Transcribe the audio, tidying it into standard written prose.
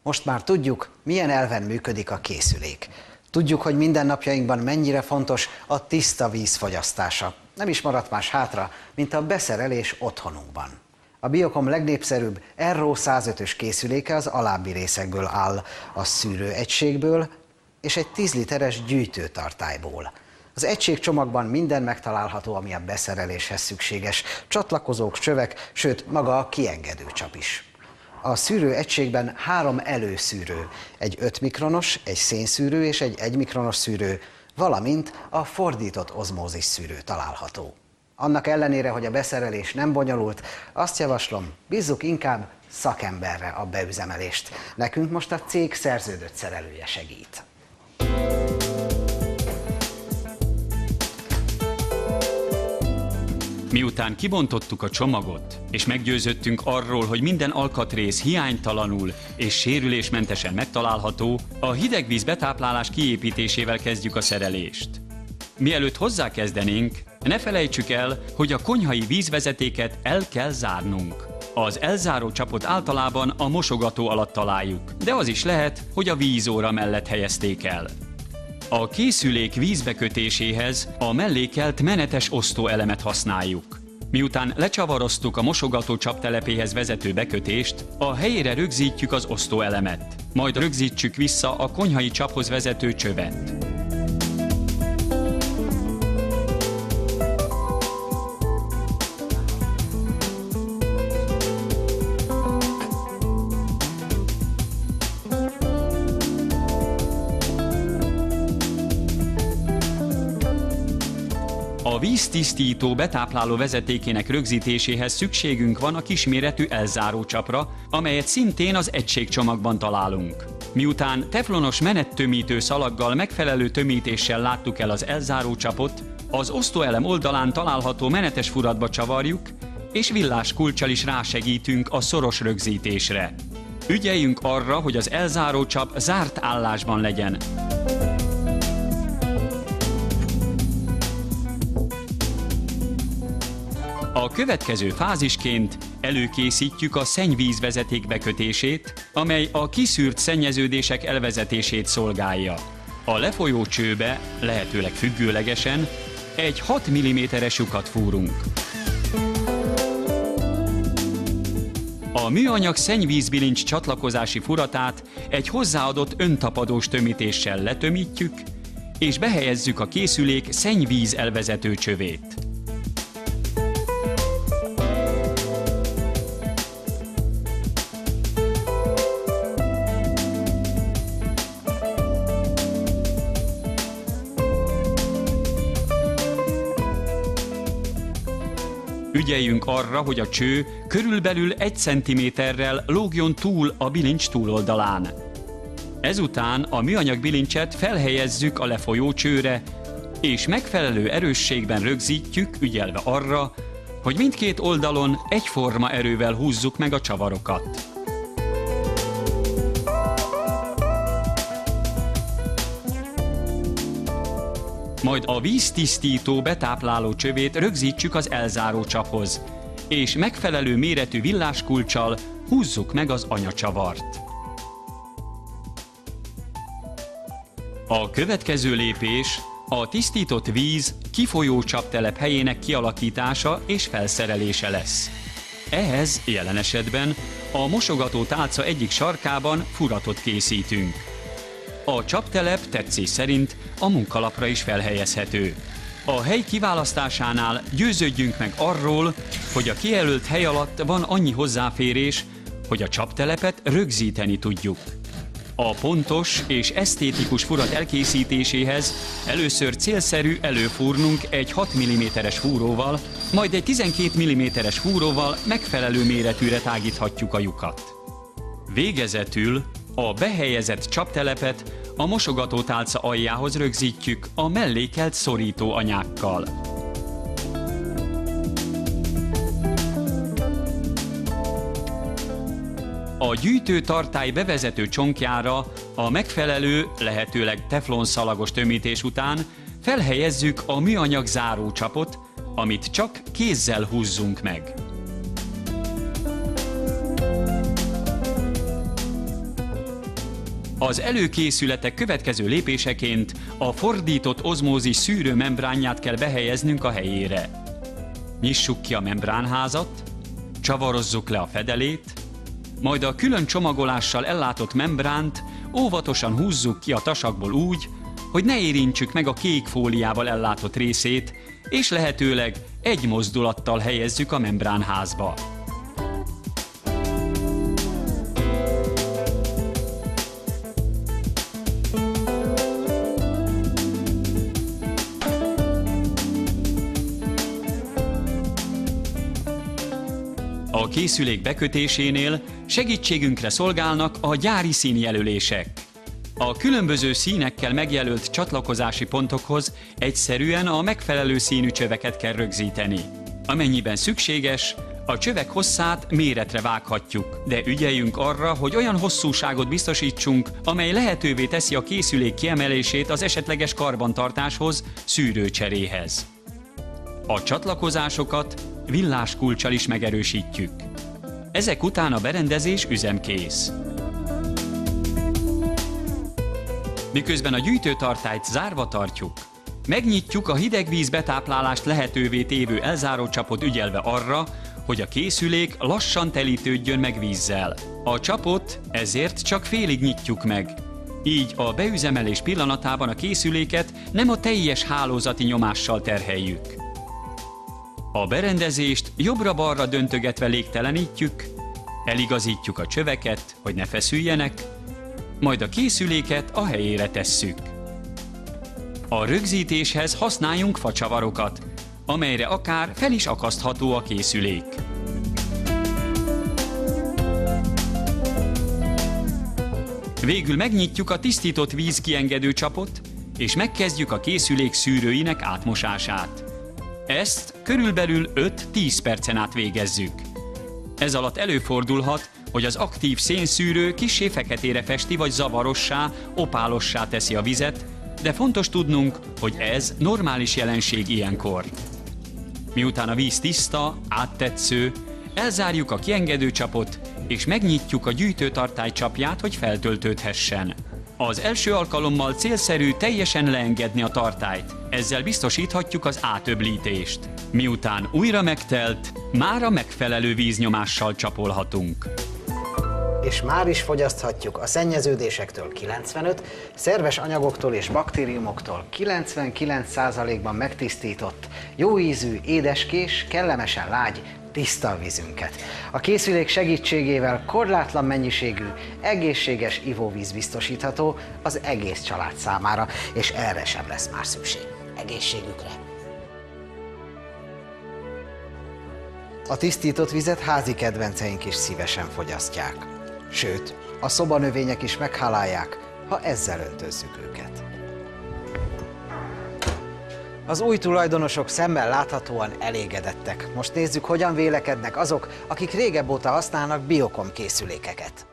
Most már tudjuk, milyen elven működik a készülék. Tudjuk, hogy mindennapjainkban mennyire fontos a tiszta víz fogyasztása. Nem is maradt más hátra, mint a beszerelés otthonunkban. A Biocom legnépszerűbb RO 105-ös készüléke az alábbi részekből áll: a szűrőegységből és egy 10 literes gyűjtőtartályból. Az egységcsomagban minden megtalálható, ami a beszereléshez szükséges: csatlakozók, csövek, sőt maga a kiengedőcsap is. A szűrő egységben 3 előszűrő, egy 5 mikronos, egy szénszűrő és egy 1 mikronos szűrő, valamint a fordított ozmózis szűrő található. Annak ellenére, hogy a beszerelés nem bonyolult, azt javaslom, bízzuk inkább szakemberre a beüzemelést. Nekünk most a cég szerződött szerelője segít. Miután kibontottuk a csomagot, és meggyőződtünk arról, hogy minden alkatrész hiánytalanul és sérülésmentesen megtalálható, a hidegvíz betáplálás kiépítésével kezdjük a szerelést. Mielőtt hozzákezdenénk, ne felejtsük el, hogy a konyhai vízvezetéket el kell zárnunk. Az elzáró csapot általában a mosogató alatt találjuk, de az is lehet, hogy a vízóra mellett helyezték el. A készülék vízbekötéséhez a mellékelt menetes osztóelemet használjuk. Miután lecsavaroztuk a mosogató csaptelepéhez vezető bekötést, a helyére rögzítjük az osztóelemet, majd rögzítsük vissza a konyhai csaphoz vezető csövet. A víztisztító betápláló vezetékének rögzítéséhez szükségünk van a kisméretű elzárócsapra, amelyet szintén az egységcsomagban találunk. Miután teflonos menettömítő szalaggal megfelelő tömítéssel láttuk el az elzárócsapot, az osztóelem oldalán található menetes furatba csavarjuk, és villás kulccsal is rásegítünk a szoros rögzítésre. Ügyeljünk arra, hogy az elzárócsap zárt állásban legyen. A következő fázisként előkészítjük a szennyvízvezeték bekötését, amely a kiszűrt szennyeződések elvezetését szolgálja. A lefolyó csőbe, lehetőleg függőlegesen, egy 6 mm-es lyukat fúrunk. A műanyag szennyvízbilincs csatlakozási furatát egy hozzáadott öntapadós tömítéssel letömítjük, és behelyezzük a készülék szennyvíz elvezető csövét. Ügyeljünk arra, hogy a cső körülbelül 1 cm-rel lógjon túl a bilincs túloldalán. Ezután a műanyag bilincset felhelyezzük a lefolyó csőre, és megfelelő erősségben rögzítjük, ügyelve arra, hogy mindkét oldalon egyforma erővel húzzuk meg a csavarokat. Majd a víztisztító betápláló csövét rögzítsük az elzáró csaphoz, és megfelelő méretű villáskulccsal húzzuk meg az anyacsavart. A következő lépés a tisztított víz kifolyó csaptelep helyének kialakítása és felszerelése lesz. Ehhez jelen esetben a mosogató tálca egyik sarkában furatot készítünk. A csaptelep tetszés szerint a munkalapra is felhelyezhető. A hely kiválasztásánál győződjünk meg arról, hogy a kijelölt hely alatt van annyi hozzáférés, hogy a csaptelepet rögzíteni tudjuk. A pontos és esztétikus furat elkészítéséhez először célszerű előfúrnunk egy 6 mm-es fúróval, majd egy 12 mm-es fúróval megfelelő méretűre tágíthatjuk a lyukat. Végezetül a behelyezett csaptelepet a mosogatótálca aljához rögzítjük a mellékelt szorító anyákkal. A gyűjtőtartály bevezető csonkjára a megfelelő, lehetőleg teflonszalagos tömítés után felhelyezzük a műanyag zárócsapot, amit csak kézzel húzzunk meg. Az előkészületek következő lépéseként a fordított ozmózis szűrő membránját kell behelyeznünk a helyére. Nyissuk ki a membránházat, csavarozzuk le a fedelét, majd a külön csomagolással ellátott membránt óvatosan húzzuk ki a tasakból úgy, hogy ne érintsük meg a kék fóliával ellátott részét, és lehetőleg egy mozdulattal helyezzük a membránházba. A készülék bekötésénél segítségünkre szolgálnak a gyári színjelölések. A különböző színekkel megjelölt csatlakozási pontokhoz egyszerűen a megfelelő színű csöveket kell rögzíteni. Amennyiben szükséges, a csövek hosszát méretre vághatjuk, de ügyeljünk arra, hogy olyan hosszúságot biztosítsunk, amely lehetővé teszi a készülék kiemelését az esetleges karbantartáshoz, szűrőcseréhez. A csatlakozásokat villás kulccsal is megerősítjük. Ezek után a berendezés üzemkész. Miközben a gyűjtőtartályt zárva tartjuk, megnyitjuk a hideg víz betáplálást lehetővé tévő elzárócsapot ügyelve arra, hogy a készülék lassan telítődjön meg vízzel. A csapot ezért csak félig nyitjuk meg. Így a beüzemelés pillanatában a készüléket nem a teljes hálózati nyomással terheljük. A berendezést jobbra-balra döntögetve légtelenítjük, eligazítjuk a csöveket, hogy ne feszüljenek, majd a készüléket a helyére tesszük. A rögzítéshez használjunk facsavarokat, amelyre akár fel is akasztható a készülék. Végül megnyitjuk a tisztított víz kiengedő csapot, és megkezdjük a készülék szűrőinek átmosását. Ezt körülbelül 5-10 percen át végezzük. Ez alatt előfordulhat, hogy az aktív szénszűrő kissé feketére festi vagy zavarossá, opálossá teszi a vizet, de fontos tudnunk, hogy ez normális jelenség ilyenkor. Miután a víz tiszta, áttetsző, elzárjuk a kiengedő csapot, és megnyitjuk a gyűjtőtartály csapját, hogy feltöltődhessen. Az első alkalommal célszerű teljesen leengedni a tartályt, ezzel biztosíthatjuk az átöblítést. Miután újra megtelt, már a megfelelő víznyomással csapolhatunk. És már is fogyaszthatjuk a szennyeződésektől 95, szerves anyagoktól és baktériumoktól 99%-ban megtisztított, jó ízű, édeskés, kellemesen lágy, tiszta vízünket. A készülék segítségével korlátlan mennyiségű, egészséges ivóvíz biztosítható az egész család számára, és erre sem lesz már szükség. Egészségükre! A tisztított vizet házi kedvenceink is szívesen fogyasztják. Sőt, a szobanövények is meghálálják, ha ezzel öntözzük őket. Az új tulajdonosok szemmel láthatóan elégedettek. Most nézzük, hogyan vélekednek azok, akik régebb óta használnak Biokom készülékeket.